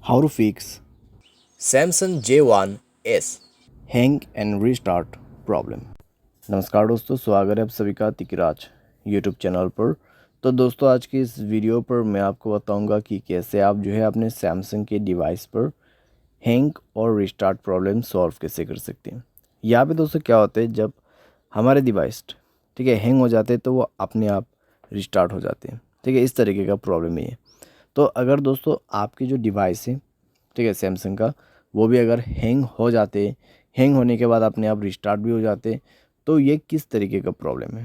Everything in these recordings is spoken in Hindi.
How to fix Samsung J1s. Hang and restart problem. नमस्कार दोस्तों, स्वागत है आप सभी का तिकराज यूट्यूब चैनल पर। तो दोस्तों, आज की इस वीडियो पर मैं आपको बताऊंगा कि कैसे आप जो है अपने सैमसंग के डिवाइस पर हैंग और रीस्टार्ट प्रॉब्लम सॉल्व कैसे कर सकते हैं। यहाँ पे दोस्तों क्या होता है, जब हमारे डिवाइस ठीक है हैंग हो जाते हैं तो वो अपने आप रिस्टार्ट हो जाते हैं। ठीक है, इस तरीके का प्रॉब्लम है ये। तो अगर दोस्तों आपकी जो डिवाइस है ठीक है सैमसंग का, वो भी अगर हैंग हो जाते, हैंग होने के बाद अपने आप रिस्टार्ट भी हो जाते, तो ये किस तरीके का प्रॉब्लम है,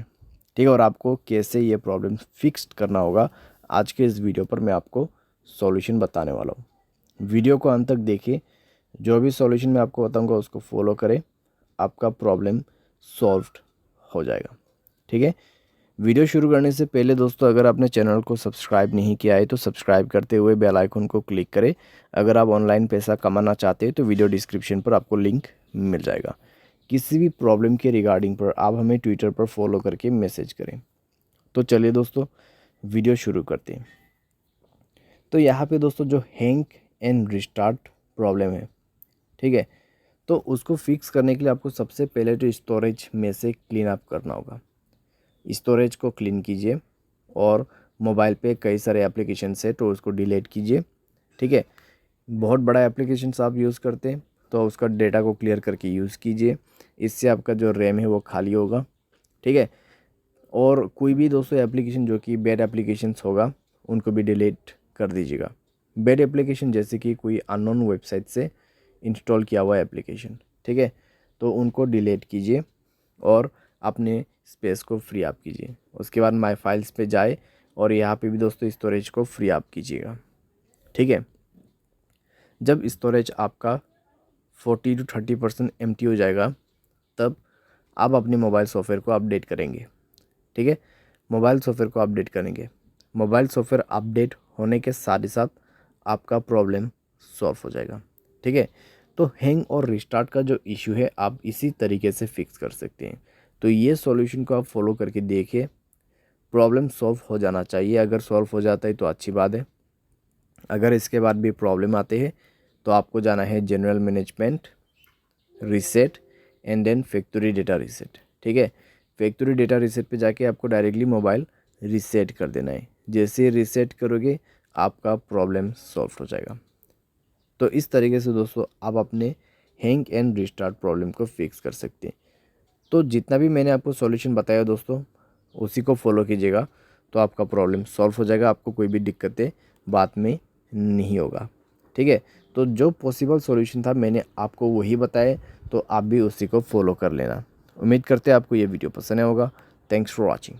ठीक है, और आपको कैसे ये प्रॉब्लम फिक्स करना होगा, आज के इस वीडियो पर मैं आपको सॉल्यूशन बताने वाला हूँ। वीडियो को अंत तक देखिए, जो भी सॉल्यूशन मैं आपको बताऊँगा उसको फॉलो करें, आपका प्रॉब्लम सॉल्व्ड हो जाएगा। ठीक है, वीडियो शुरू करने से पहले दोस्तों, अगर आपने चैनल को सब्सक्राइब नहीं किया है तो सब्सक्राइब करते हुए बेल आइकन को क्लिक करें। अगर आप ऑनलाइन पैसा कमाना चाहते हैं तो वीडियो डिस्क्रिप्शन पर आपको लिंक मिल जाएगा। किसी भी प्रॉब्लम के रिगार्डिंग पर आप हमें ट्विटर पर फॉलो करके मैसेज करें। तो चलिए दोस्तों, वीडियो शुरू करते हैं। तो यहाँ पे दोस्तों जो हैंग एंड रिस्टार्ट प्रॉब्लम है, ठीक है, तो उसको फिक्स करने के लिए आपको सबसे पहले तो स्टोरेज में से क्लीन अप करना होगा। स्टोरेज को क्लीन कीजिए और मोबाइल पे कई सारे एप्लीकेशंस है तो उसको डिलीट कीजिए। ठीक है, बहुत बड़ा एप्लीकेशंस आप यूज़ करते हैं तो उसका डेटा को क्लियर करके यूज़ कीजिए। इससे आपका जो रैम है वो खाली होगा। ठीक है, और कोई भी दोस्तों एप्लीकेशन जो कि बैड एप्लीकेशंस होगा उनको भी डिलीट कर दीजिएगा। बैड एप्लीकेशन जैसे कि कोई अननोन वेबसाइट से इंस्टॉल किया हुआ एप्लीकेशन, ठीक है, तो उनको डिलीट कीजिए और अपने स्पेस को फ्री अप कीजिए। उसके बाद माय फाइल्स पे जाए और यहाँ पे भी दोस्तों स्टोरेज को फ्री अप कीजिएगा। ठीक है, जब स्टोरेज आपका 40 to 30% एम्प्टी हो जाएगा, तब आप अपने मोबाइल सॉफ्टवेयर को अपडेट करेंगे। ठीक है, मोबाइल सॉफ्टवेयर को अपडेट करेंगे। मोबाइल सॉफ्टवेयर अपडेट होने के साथ ही साथ आपका प्रॉब्लम सॉल्व हो जाएगा। ठीक है, तो हैंग और रिस्टार्ट का जो इशू है आप इसी तरीके से फिक्स कर सकते हैं। तो ये सॉल्यूशन को आप फॉलो करके देखिए, प्रॉब्लम सॉल्व हो जाना चाहिए। अगर सॉल्व हो जाता है तो अच्छी बात है। अगर इसके बाद भी प्रॉब्लम आते हैं तो आपको जाना है general management, reset and then factory data reset. ठीक है, फैक्ट्री डेटा रीसेट पे जाके आपको डायरेक्टली मोबाइल रीसेट कर देना है। जैसे रीसेट करोगे आपका प्रॉब्लम सॉल्व हो जाएगा। तो इस तरीके से दोस्तों आप अपने हैंग एंड रिस्टार्ट प्रॉब्लम को फिक्स कर सकते हैं। तो जितना भी मैंने आपको सॉल्यूशन बताया दोस्तों, उसी को फॉलो कीजिएगा तो आपका प्रॉब्लम सॉल्व हो जाएगा। आपको कोई भी दिक्कतें बाद में नहीं होगा। ठीक है, तो जो पॉसिबल सॉल्यूशन था मैंने आपको वही बताया, तो आप भी उसी को फॉलो कर लेना। उम्मीद करते हैं आपको ये वीडियो पसंद आया होगा। Thanks for watching.